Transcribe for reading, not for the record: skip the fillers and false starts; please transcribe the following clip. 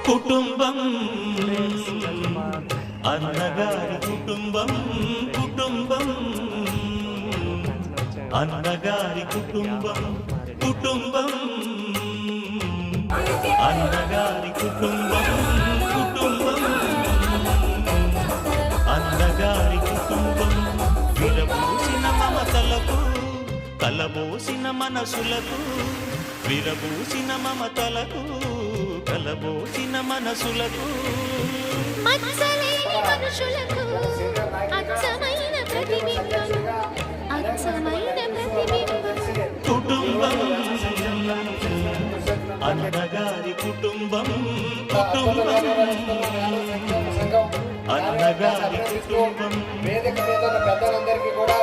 కుటుంబం అన్నగారి కుటుంబం కుటుంబం అన్నగారి కుటుంబం కుటుంబం అన్నగారి కుటుంబం కుటుంబం అన్నగారి కుటుంబం విరబూసిన మమతలకు కలబోసిన మనసులకు విరబూసిన మమతలకు కలబోసిన మనసులకు మచ్చలేని మనుషులకు అచ్చమైన ప్రతిబింబం అచ్చమైన ప్రతిబింబం కుటుంబం అన్నగారి కుటుంబం కుటుంబం అన్నగారి కుటుంబం వేదిక మీద ఉన్న పెద్దలందరికీ కూడా